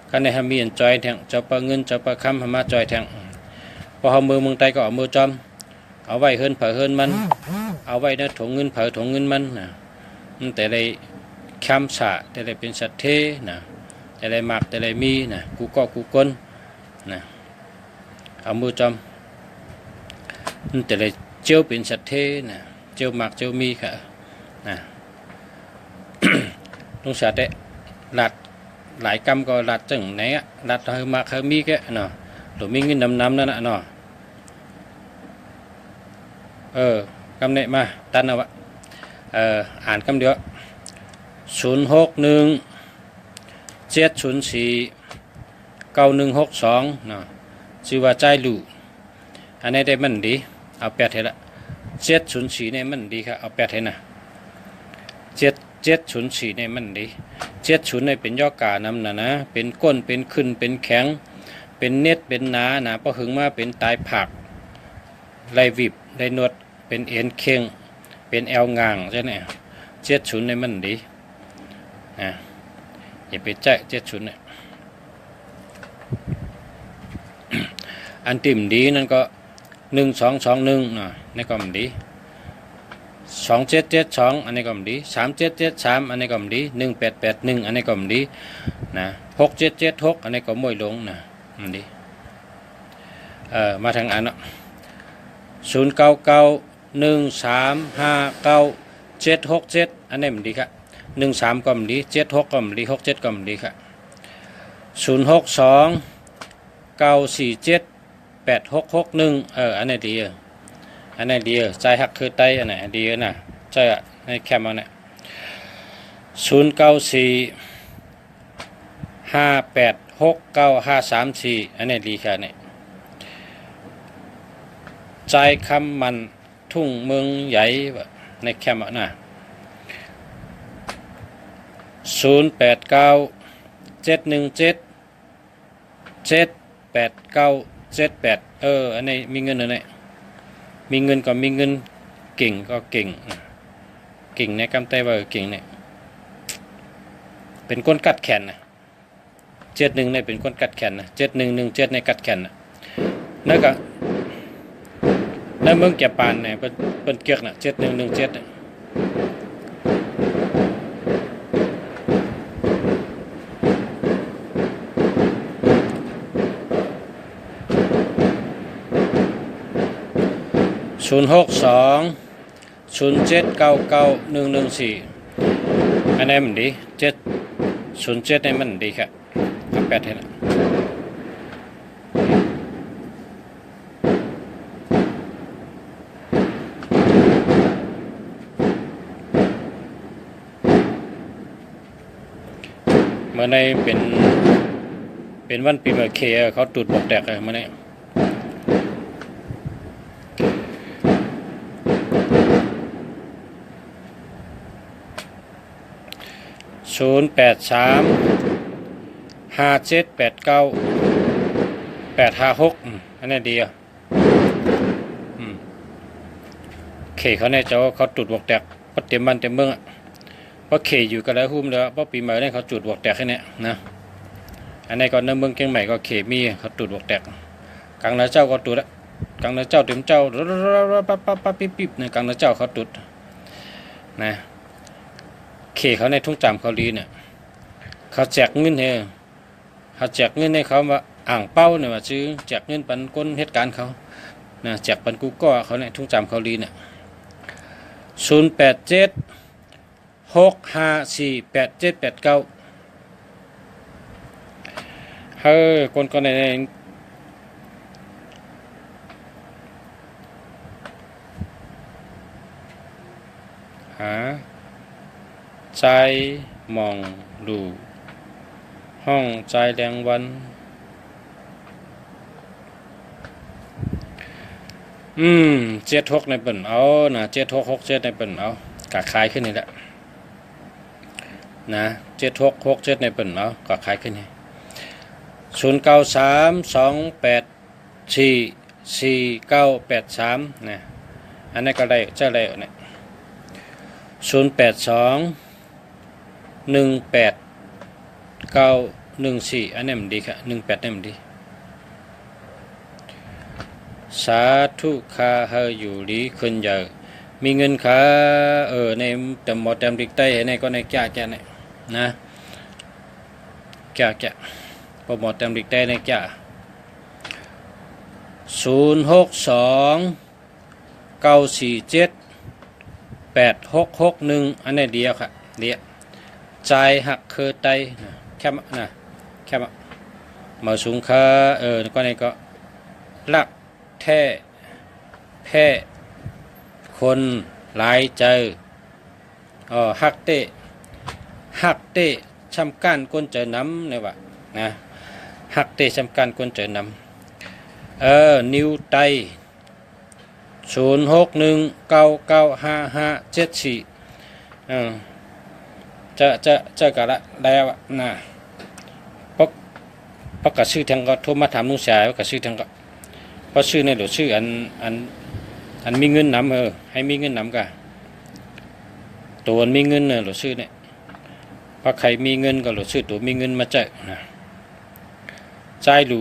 ก็ในเฮามีอันจอยแทงเจ้าเปิดเงินเจ้าเปิดคำมาจอยแทงพอเฮามือเมืองไทยก็เอามือจอมเอาไว้เฮินเผอเฮินมันเอาไว้ในถุงเงินเผอถุงเงินมันนะแต่ได้คำสะแต่ได้เป็นสัตว์เทนะแต่ได้หมักแต่ได้มีนะกูก็กูก้นนะเอามือจอมแต่ได้เจียวเป็นสัตว์เทนะเจียวหมักเจียวมีค่ะนะลุงชาติรัดหลายกรรมก็รัดจังไหนรัดเฮมาเฮมีแกเนาะหรือมีเงินนำนั่นน่ะเนาะกำเนมาตันเอาวะอ่านคำเดียว061-704-9162เนาะชื่อว่าใจลู่อันนี้ได้มันดีเอา8ให้ละ704เนี่ยมันดีครับเอา8ให้นะ704เนี่ยมันดี70เนี่ยเป็นย่อกานำนะเป็นก้นเป็นขึ้นเป็นแข็งเป็นเน็ตเป็นหนานะพอหึงมาเป็นตายผักไล่วิบไล่นวดเป็นเอ็นเข่งเป็นแอลงางใช่ไหม70เนี่ยมันดีอย่าไปใจ70เนี่ยอันติ่มดีนั่นก็1221นะนี่ก็มันดี2772อันนี้ก็มันดี3773อันนี้ก็มันดี1881อันนี้ก็มันดีนะ6776อันนี้ก็มวยลงนะมันดีมาทางอันเนาะ0991359767อันนี้มันดีครับ13ก็มันดี76ก็มันดี67ก็มันดีครับ062 947 8661อันนี้ดี อันนี้ดีใจหักคือไตอันไหนดีนะใจอ่ะในแคมป์อันนี้094586953อันนี้ดีแค่นี้ใจคำมันทุ่งเมืองใหญ่ในแคมป์นะ0897177898อันนี้มีเงินอันนี้มีเงินก็มีเงินเก่งก็เก่งเก่งในกำไตว่าเก่งเนี่ยเป็นก้นกัดแขนนะ71เนี่ยเป็นก้นกัดแขนนะ7117ในกัดแขนนะแล้วก็ในเมืองแก่ปานเนี่ยเป็นเกียกนะ7117เนี่ย06207991114อันนี้มันดี707นี่มันดีครับ8ให้นะเมื่อในเป็นวันปีใหม่เคเขาตูดบอกแตกเลยเมื่อใน0835789856อันนี้ดีเคเขาเนี่ยเขาจุดบวกแตกเพราะเต็มบ้านเต็มเมืองเพราะเคอยู่กันแล้วหุ้มแล้วเพราะปีใหม่เนี่ยเขาจุดบวกแตกแค่นี้นะอันนี้ก็ในเมืองเชียงใหม่ก็เคมีเขาจุดบวกแตกกลางนาเจ้าก็จุดละกลางนาเจ้าเต็มเจ้าปั๊บปิ๊บในกลางนาเจ้าเขาจุดนะเคเขาในทุ่งจามเขาลีเนี่ยเขาแจกเงินให้เขาว่าอ่างเป้าเนี่ยว่าซื้อแจกเงินปันก้นเหตุการณ์เขานะแจกปันกูก็เขาเนี่ยทุ่งจามเขาลีเนี่ย0876548789คนในหาใจมองดูห้องใจแดงวัน76ในเปิ่นเอานะ7667ในเปิ่นเอากะขายขึ้นนี่แหละนะ7667ในเปิ่นเอากะขายขึ้นนี่0932844983นะอันนี้ก็ได้จะได้เนี่ย08218914อันนี้มันดีครับ18นี่มันดีสาธุคาเฮอยู่ดีขึ้นเยอะมีเงินขาในแต่หมดแต่ดิกใต้ในก็ในแก่เนี่ยนะแก่พอหมดแต่ดิกใต้ในแก่0629478661อันนี้เดียวค่ะเดียวใจหักคือไตแค่นะแค่มาสูงค่าก็ในก็ลักแท้แพ้คนหลายใจหักเตะชำการก้นเจอน้ำเนี่ยว่ะนะหักเตะชำการก้นเจอน้ำนิ้วไต0619955574จะกันละแล้วนะเพราะกระชื่อทางก็โทรมาถามลุงชายว่ากระชื่อทางก็เพราะชื่อในหรือชื่ออันมีเงินนำให้มีเงินนำกันตัวมีเงินหรือชื่อเนี่ยเพราะใครมีเงินก็หรือชื่อตัวมีเงินมาแจกนะใจดู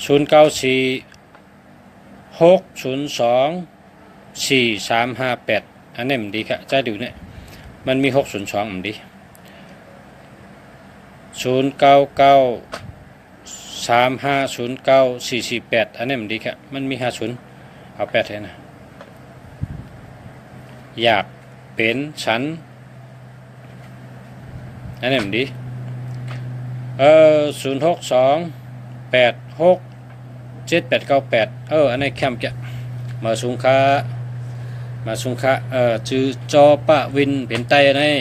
0946024358อันนี้มันดีครับใจดูเนี่ยมันมี602มันดี0993509448อันนี้มันดีครับมันมี50เอา8ให้นะอยากเป็นฉันอันนี้มันดี0628678898อันนี้แคมป์จะ มาสุงค้าชื่อจอปะวินเป็นไตนี่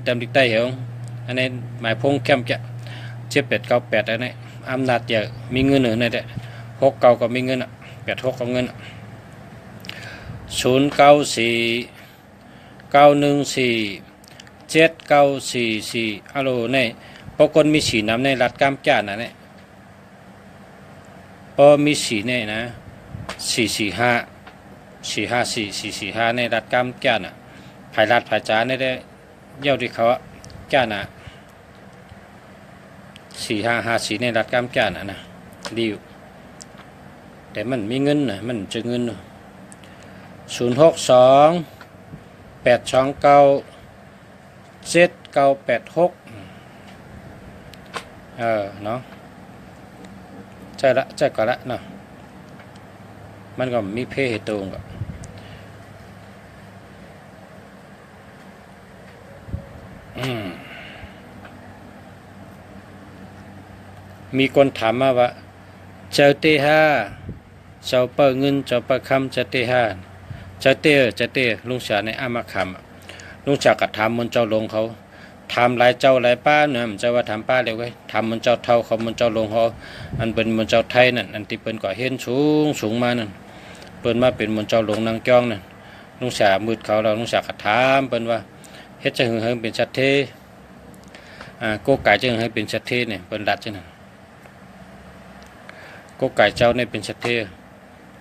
เต็มดิกไตเหรออันนี้หมายพงเข้มจะ7898อันนี้อำนาจเยอะมีเงินหนึ่งในเด็ก6เก่าก็มีเงินอ่ะ86ก็เงิน0949147944ฮัลโหลนี่พอคนมีสีน้ำในรัดกล้ามจ้านะเนี่ยพอมีสีเนี่ยนะ445ในรัดกล้ามจ้าน่ะภายรัดภายจ้าเนี่ยได้เย่าที่เขาจ้าน่ะ4554ในรัดกล้ามจ้าน่ะนะดีอยู่แต่มันมีเงินนะมันจะเงิน062-829-7986เนาะใช่ก่อนละเนาะมันก็มีเพศตรงกับมีคนถามมาว่าเจ้าเตห้าเจ้าเปิดเงินเจ้าเปิดคำเจ้าเตห้าเจ้าเตลุงเสียในอามาคำลุงจากกระทำมันเจ้าลงเขาทำหลายเจ้าหลายป้าเนี่ยมันจะว่าทำป้าเร็วไว้ทำมันเจ้าเท่าเขามันเจ้าลงเขาอันเป็นมันเจ้าไทยนั่นอันที่เป็นก่อเห็นสูงมานั่นเปิ้นมาเป็นมันเจ้าลงนางจ้องนั่นลุงเสียมืดเขาเราลุงเสียกระทำเปิ้นว่าเฮ็ดจะหึงเป็นชัดเทโกไก่จะหึงเป็นชัดเทเนี่ยเปิ้นรัดจังนั่นโกไก่เจ้าเนี่ยเป็นชัดเท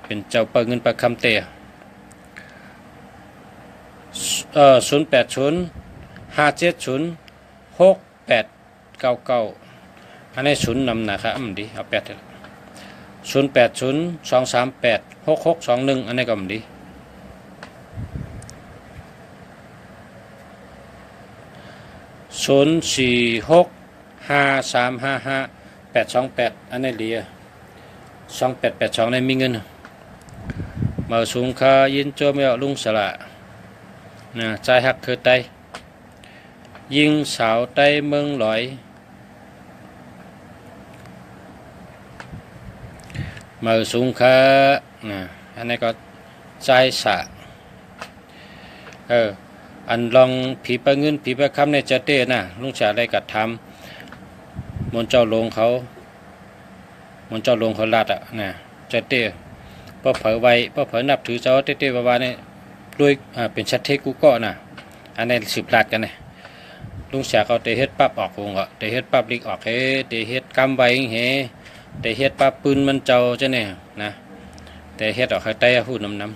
เป็นเจ้าเปิดเงินประคำเตะ080-570-6899อันนี้ศูนย์นำนะครับดีเอา8 080-238-6621อันนี้ก็ดี046-5355-828อันนี้ดี2882ในมีเงินมาสูงค่ายินโจมเอาลุงสละนะใจหักคือไตยิงสาวไตเมืองลอยมาสูงค่านะอันนี้ก็ใจสะอันลองผีประเงินผีประคำในเจเต้นะลุงสาได้กัดทำมนเจ้าลงเขาลาดอ่ะนะเจเต้พอเผยไว้พอเผยนับถือเจ้าเต้ๆว่าเนี่ยด้วยเป็นชัดเทกูก็นะอันนี้10 ลาดกันเนี่ยลุงเสียเขาเตะเฮ็ดปั๊บออกวงก็เตะเฮ็ดปั๊บลิกออกเตะเฮ็ดกำไว้เตะเฮ็ดปั๊บปืนมันเจ้าจะเนี่ยนะเตะเฮ็ดออกให้ไตพูดน้ำ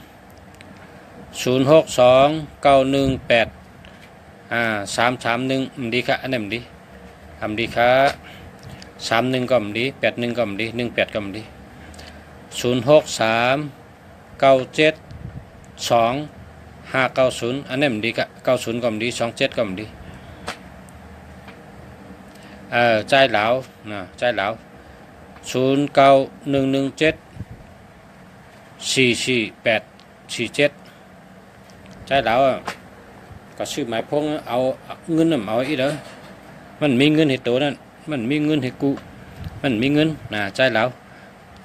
062-918-331ดีค่ะอันนี้มันดีทำดีค่ะ31ก็มันดี81ก็มันดี18ก็มันดี063-972-590อันนี้มันดีค่ะ90ก็มันดี27ก็มันดีใจเหลานะใจเหลา09117-44847ใจเหลาก็ชื่อหมายพงเอาเงินเอาอีเด้อมันมีเงินให้ตัวนั่นมันมีเงินให้กูมันมีเงินนะใจเหลา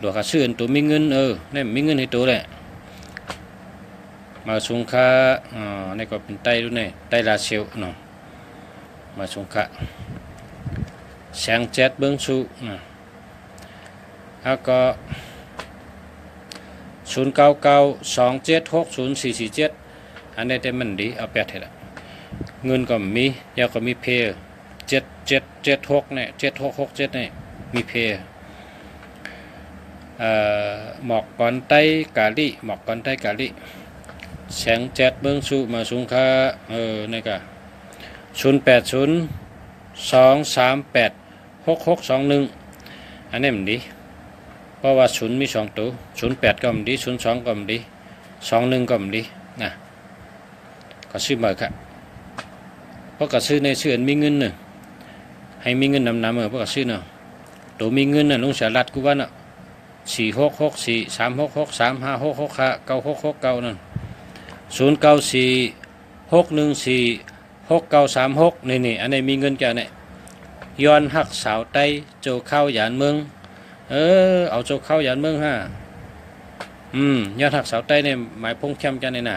ดอกก็ชื่อตัวมีเงินนี่มีเงินให้ตัวแหละมาสงค่านี่ก็เป็นไตด้วยนี่ไตลาเซลเนาะมาสงค่าแสงแจ๊ดเบิ้งสูนะแล้วก็099-276-0447อันนี้แต่มันดีเอา8เถอะเงินก็มียาก็มีเพย์7776เนี่ย7667เนี่ยมีเพย์หมอกก่อนไต้กาลิหมอกก่อนไต้กาลิแสงแจ๊ดเบิ้งสูมาสูงค่านี่ก็080-238-6621อันนี้มันดีเพราะว่า0มี2ตัว08ก็มันดี02ก็มันดี21ก็มันดีนะก็ซื้อมาครับเพราะก็ซื้อในซื้อมีเงินเนอะให้มีเงินนำเพราะก็ซื้อเนาะตัวมีเงินน่ะลุงสารัดกูว่าน่ะ4664-366-3566-966นั่น094-614-6936นี่อันนี้มีเงินแก่เนี่ยย้อนหักสาวไต้โจเข้าหยานเมืองเอาโจเข้าหยานเมืองฮะ ยอดหักเสาใต้เนี่ยหมายพงเข้มกันเนี่ยนะ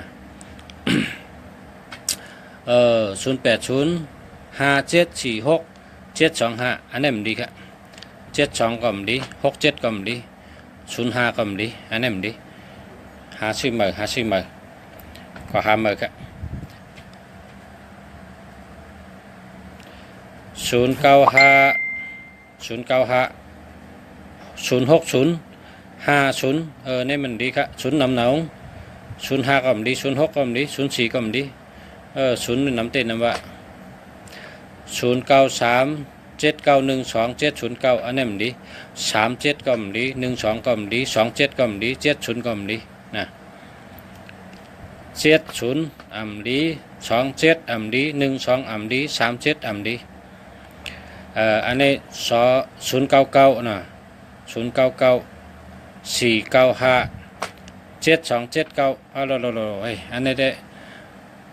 0805746725อันนี้มันดีครับ72ก็มันดี67ก็มันดี05ก็มันดีอันนี้มันดีหาซื้อมือก็หามือครับ095 060 50นี่มันดีครับ0นำหนอง05ก็มันดี06ก็มันดี04ก็มันดี0นำเต้นนำว่า0937912709อันนี้มันดี37ก็มันดี12ก็มันดี27ก็มันดี70ก็มันดีนะ70อันดี27อันดี12อันดี37อันดีอันนี้099นะ099 495 7279เฮ้ยอันนี้ได้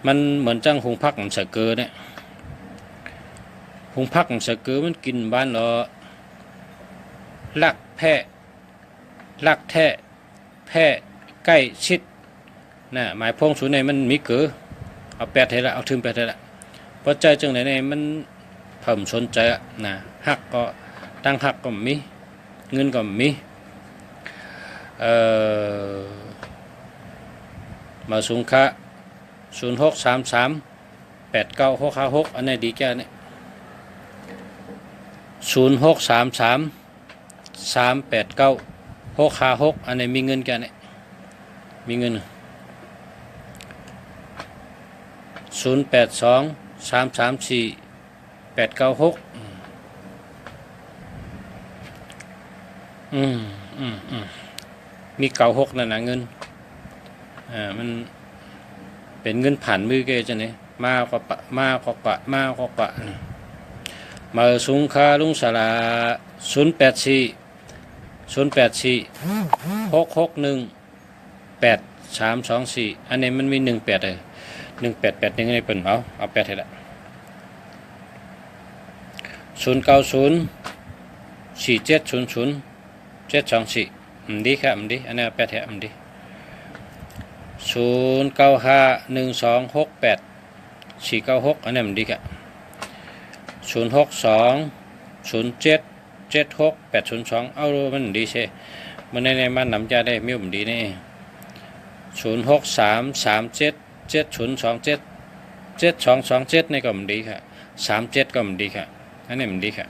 มันเหมือนจังหุงพักของเสือเกือเนี่ยหุงพักของเสือเกือมันกินบ้านเราลักแพะใกล้ชิดนะหมายพงศูนย์ในมันมีเกือเอาแปดเท่าละเอาถึงแปดเท่าละเพราะใจจังไหนเนี่ยมันเพิ่มสนใจนะหักก็ตั้งหักก็มีเงินก็มีมาสูงค่า0633896656อันนี้ดีแก่เนี่ย0633389656อันนี้มีเงินแก่เนี่ยมีเงิน0823348896มี96นั่นนะเงินมันเป็นเงินผ่านมือแกจะเนี่ยมากกว่ามาสูงค่าลุงสารา0846618324อันนี้มันมี18เลย1881ในเปิ่นเอา8ให้ละ0904700724ดีครับดีอันนี้8ให้ดี0951268496อันนี้มันดีครับ062077682เอามันดีใช่มันในบ้านนำจะได้มีมันดีนี่06337770277227นี่ก็มันดีครับ37ก็มันดีครับอันนี้มันดีครับ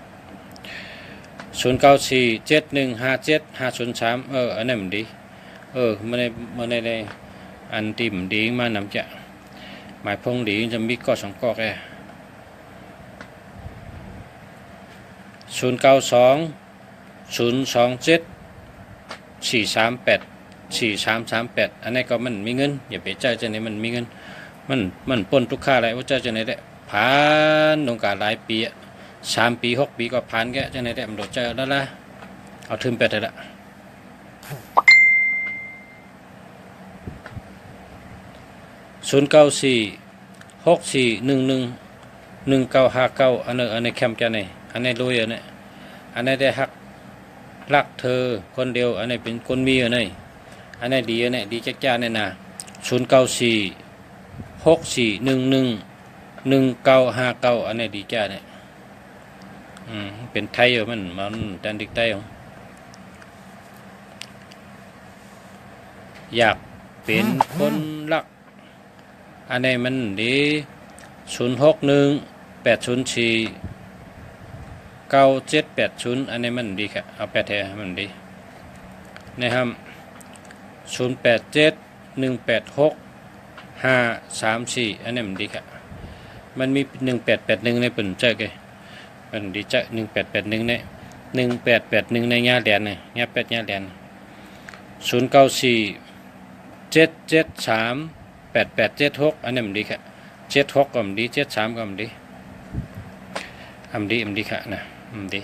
0947157503อันนี้มันดีมันในอันที่มันดีมานำจะหมายพงดีจะมีก็2ก็แค่092-027-438-4338อันนี้ก็มันมีเงินอย่าไปใจจะไหนมันมีเงินมันปนทุกค่าอะไรว่าใจจะไหนได้ผ่านลงการหลายปี3 ปี6 ปีก็ผ่านแกจะไหนได้มันโดดใจแล้วละเอาทึมไปเถอะละ094-6411-1959อันนี้แคมป์แกไหนอันนี้รวยอันนี้ได้รักเธอคนเดียวอันนี้เป็นคนมีอันนี้ดีอันนี้ดีจักจ้าเนี่ยนะ094-6411-1959อันนี้ดีจ้าเนี่ยเป็นไทยมันแดนดิกไทยอยากเป็นคนรักอันนี้มันดี061-804-9780อันนี้มันดีครับเอา8แท้มันดีนะครับ087-186-534อันนี้มันดีครับมันมี1881ในปุ่นเจ๊กมันดีเจ๊1881ใน1881ในย่าแดนเนี่ยย่า8ย่าแดน094-773-8876อันนี้มันดีครับ76ก็มันดี73ก็มันดีดีค่ะนะดี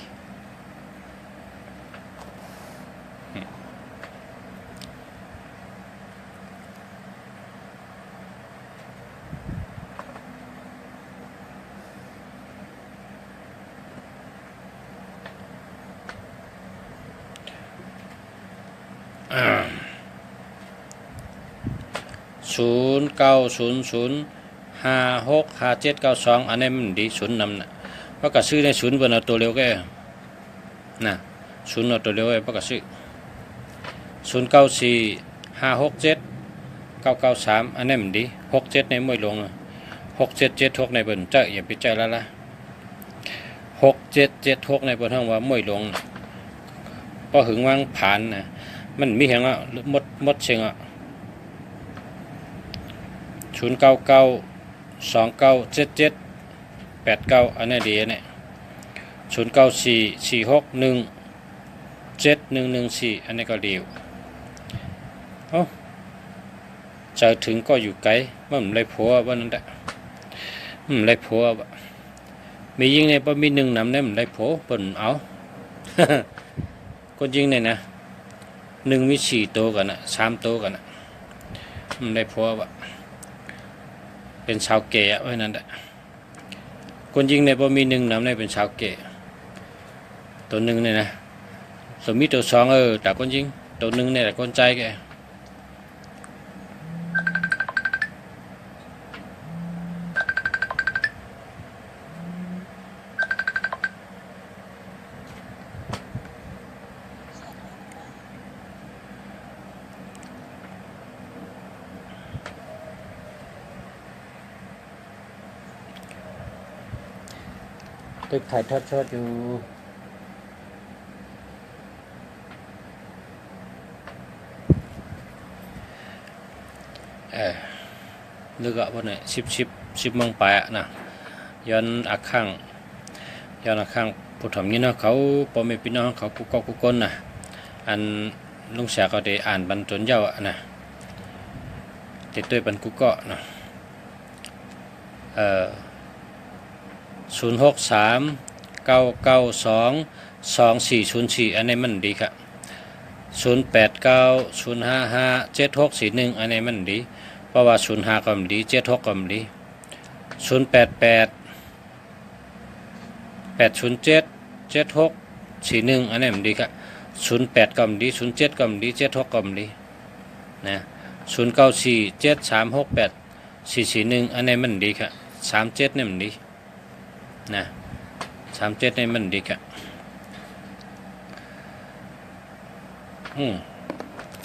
0900565792อันนี้มันดีศูนย์นำน่ะเพราะก็ซื้อในศูนย์เบิ่นเอาตัวเร็วแก่น่ะศูนย์เอาตัวเร็วไอ้เพราะก็ซื้อ0945679993อันนี้มันดี67ในมวยลง6776ในเบิ่นเจ้าอย่าไปใจละละ6776ในเบิ่นห้องว่ามวยลงพอหึงวางผ่านน่ะมันมีแห่งอ่ะหมดเชิงอ่ะ0992977889อันนี้ดีเนี่ย0944617114อันนี้ก็ดีเอ้าใจถึงก็อยู่ไกลมันไรผัวว่านั่นแหละไรผัวมียิงในบ่มีหนึ่งนำเนี่ยมันไรผัวเปิ่นเอา คนยิงเนี่ยนะหนึ่งมี4ตัวกันนะ3ตัวกันนะมันไรผัวเป็นชาวเกะไว้นั่นแหละคนยิงในบ่มีหนึ่งนำเนี่ยเป็นชาวเกะตัวหนึ่งเนี่ยนะส่วนมีตัว2แต่คนยิงตัวหนึ่งเนี่ยแต่คนใจแกตึกถ่ายทอดสดอยู่นึกว่าวันไหน10โมงไปอ่ะนะย้อนอักข้างผู้ทำนี้เนาะเขาพ่อแม่พี่น้องเขากุกคนนะอันลุงแสก็ได้อ่านบรรจนเย้าอ่ะนะติดด้วยบรรกุกเกาะนะ0639922404อันนี้มันดีครับ0890557641อันนี้มันดีเพราะว่า05ก็มันดี76ก็มันดี0888077641อันนี้มันดีครับ08ก็มันดี07ก็มันดี76ก็มันดีนะ0947368441อันนี้มันดีครับ37เนี่ยมันดีนะ37เนี่ยมันดีครับ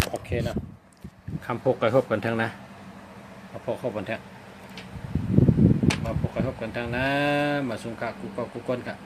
โอเคนะคำพกกระทบกันทั้งนะมาพกเข้ากันทั้งมาพกกระทบกันทั้งนะมาสุงกะกุกก้นครับ